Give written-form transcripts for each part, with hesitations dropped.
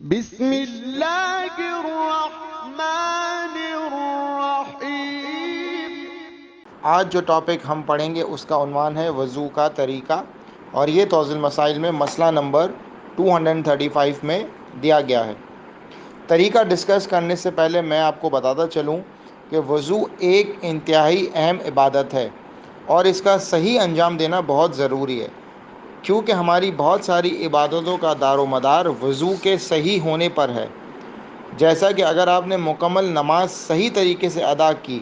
بسم اللہ الرحمن الرحیم۔ آج جو ٹاپک ہم پڑھیں گے اس کا عنوان ہے وضو کا طریقہ، اور یہ توضیح المسائل میں مسئلہ نمبر 235 میں دیا گیا ہے۔ طریقہ ڈسکس کرنے سے پہلے میں آپ کو بتاتا چلوں کہ وضو ایک انتہائی اہم عبادت ہے اور اس کا صحیح انجام دینا بہت ضروری ہے، کیونکہ ہماری بہت ساری عبادتوں کا دار و مدار وضو کے صحیح ہونے پر ہے۔ جیسا کہ اگر آپ نے مکمل نماز صحیح طریقے سے ادا کی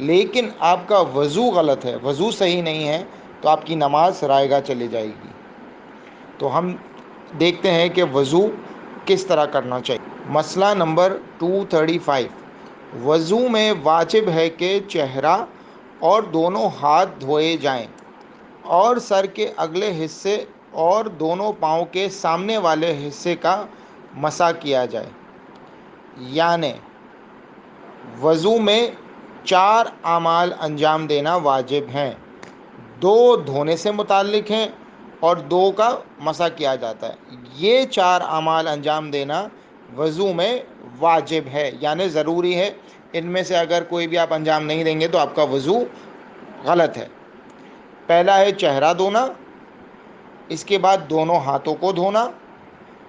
لیکن آپ کا وضو غلط ہے، وضو صحیح نہیں ہے، تو آپ کی نماز رائے گاہ چلی جائے گی۔ تو ہم دیکھتے ہیں کہ وضو کس طرح کرنا چاہیے۔ مسئلہ نمبر 235، وضو میں واجب ہے کہ چہرہ اور دونوں ہاتھ دھوئے جائیں اور سر کے اگلے حصے اور دونوں پاؤں کے سامنے والے حصے کا مسح کیا جائے۔ یعنی وضو میں 4 اعمال انجام دینا واجب ہیں، 2 دھونے سے متعلق ہیں اور 2 کا مسح کیا جاتا ہے۔ یہ 4 اعمال انجام دینا وضو میں واجب ہے، یعنی ضروری ہے۔ ان میں سے اگر کوئی بھی آپ انجام نہیں دیں گے تو آپ کا وضو غلط ہے۔ پہلا ہے چہرہ دھونا، اس کے بعد دونوں ہاتھوں کو دھونا،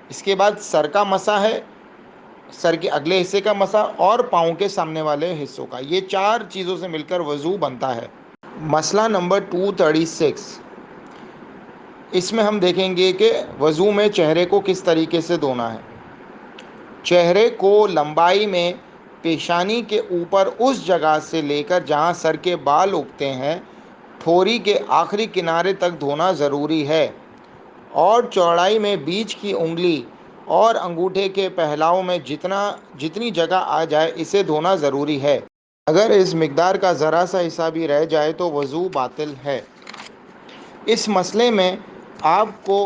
اس کے بعد سر کا مسح ہے، سر کے اگلے حصے کا مسح اور پاؤں کے سامنے والے حصوں کا۔ یہ 4 چیزوں سے مل کر وضو بنتا ہے۔ مسئلہ نمبر 236، اس میں ہم دیکھیں گے کہ وضو میں چہرے کو کس طریقے سے دھونا ہے۔ چہرے کو لمبائی میں پیشانی کے اوپر اس جگہ سے لے کر جہاں سر کے بال اگتے ہیں ٹھوری کے آخری کنارے تک دھونا ضروری ہے، اور چوڑائی میں بیچ کی انگلی اور انگوٹھے کے پہلاؤں میں جتنی جگہ آ جائے اسے دھونا ضروری ہے۔ اگر اس مقدار کا ذرا سا حصہ بھی رہ جائے تو وضو باطل ہے۔ اس مسئلے میں آپ کو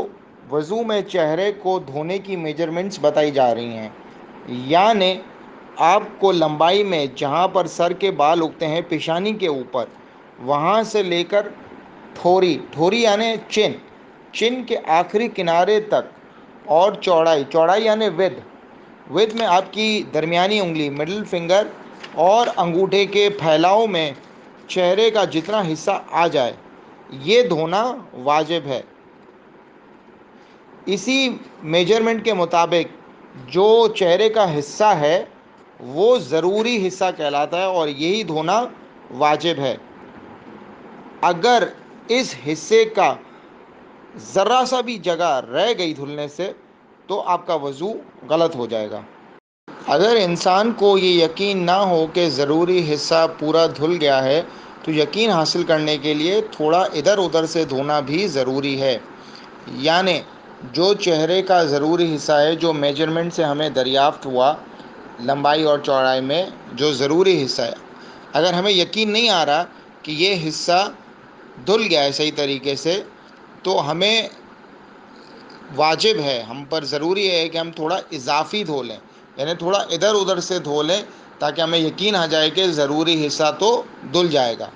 وضو میں چہرے کو دھونے کی میجرمنٹس بتائی جا رہی ہیں، یعنی آپ کو لمبائی میں جہاں پر سر کے بال اگتے ہیں پیشانی کے اوپر، وہاں سے لے کر ٹھوری یعنی چن کے آخری کنارے تک، اور چوڑائی یعنی ودھ میں آپ کی درمیانی انگلی مڈل فنگر اور انگوٹھے کے پھیلاؤں میں چہرے کا جتنا حصہ آ جائے یہ دھونا واجب ہے۔ اسی میجرمنٹ کے مطابق جو چہرے کا حصہ ہے وہ ضروری حصہ کہلاتا ہے اور یہی دھونا واجب ہے۔ اگر اس حصے کا ذرا سا بھی جگہ رہ گئی دھلنے سے تو آپ کا وضو غلط ہو جائے گا۔ اگر انسان کو یہ یقین نہ ہو کہ ضروری حصہ پورا دھل گیا ہے تو یقین حاصل کرنے کے لیے تھوڑا ادھر ادھر سے دھونا بھی ضروری ہے۔ یعنی جو چہرے کا ضروری حصہ ہے، جو میجرمنٹ سے ہمیں دریافت ہوا لمبائی اور چوڑائی میں جو ضروری حصہ ہے، اگر ہمیں یقین نہیں آ رہا کہ یہ حصہ دھل گیا ہے صحیح طریقے سے، تو ہمیں واجب ہے، ہم پر ضروری ہے کہ ہم تھوڑا اضافی دھو لیں، یعنی تھوڑا ادھر ادھر سے دھو لیں تاکہ ہمیں یقین آ جائے کہ ضروری حصہ تو دھل جائے گا۔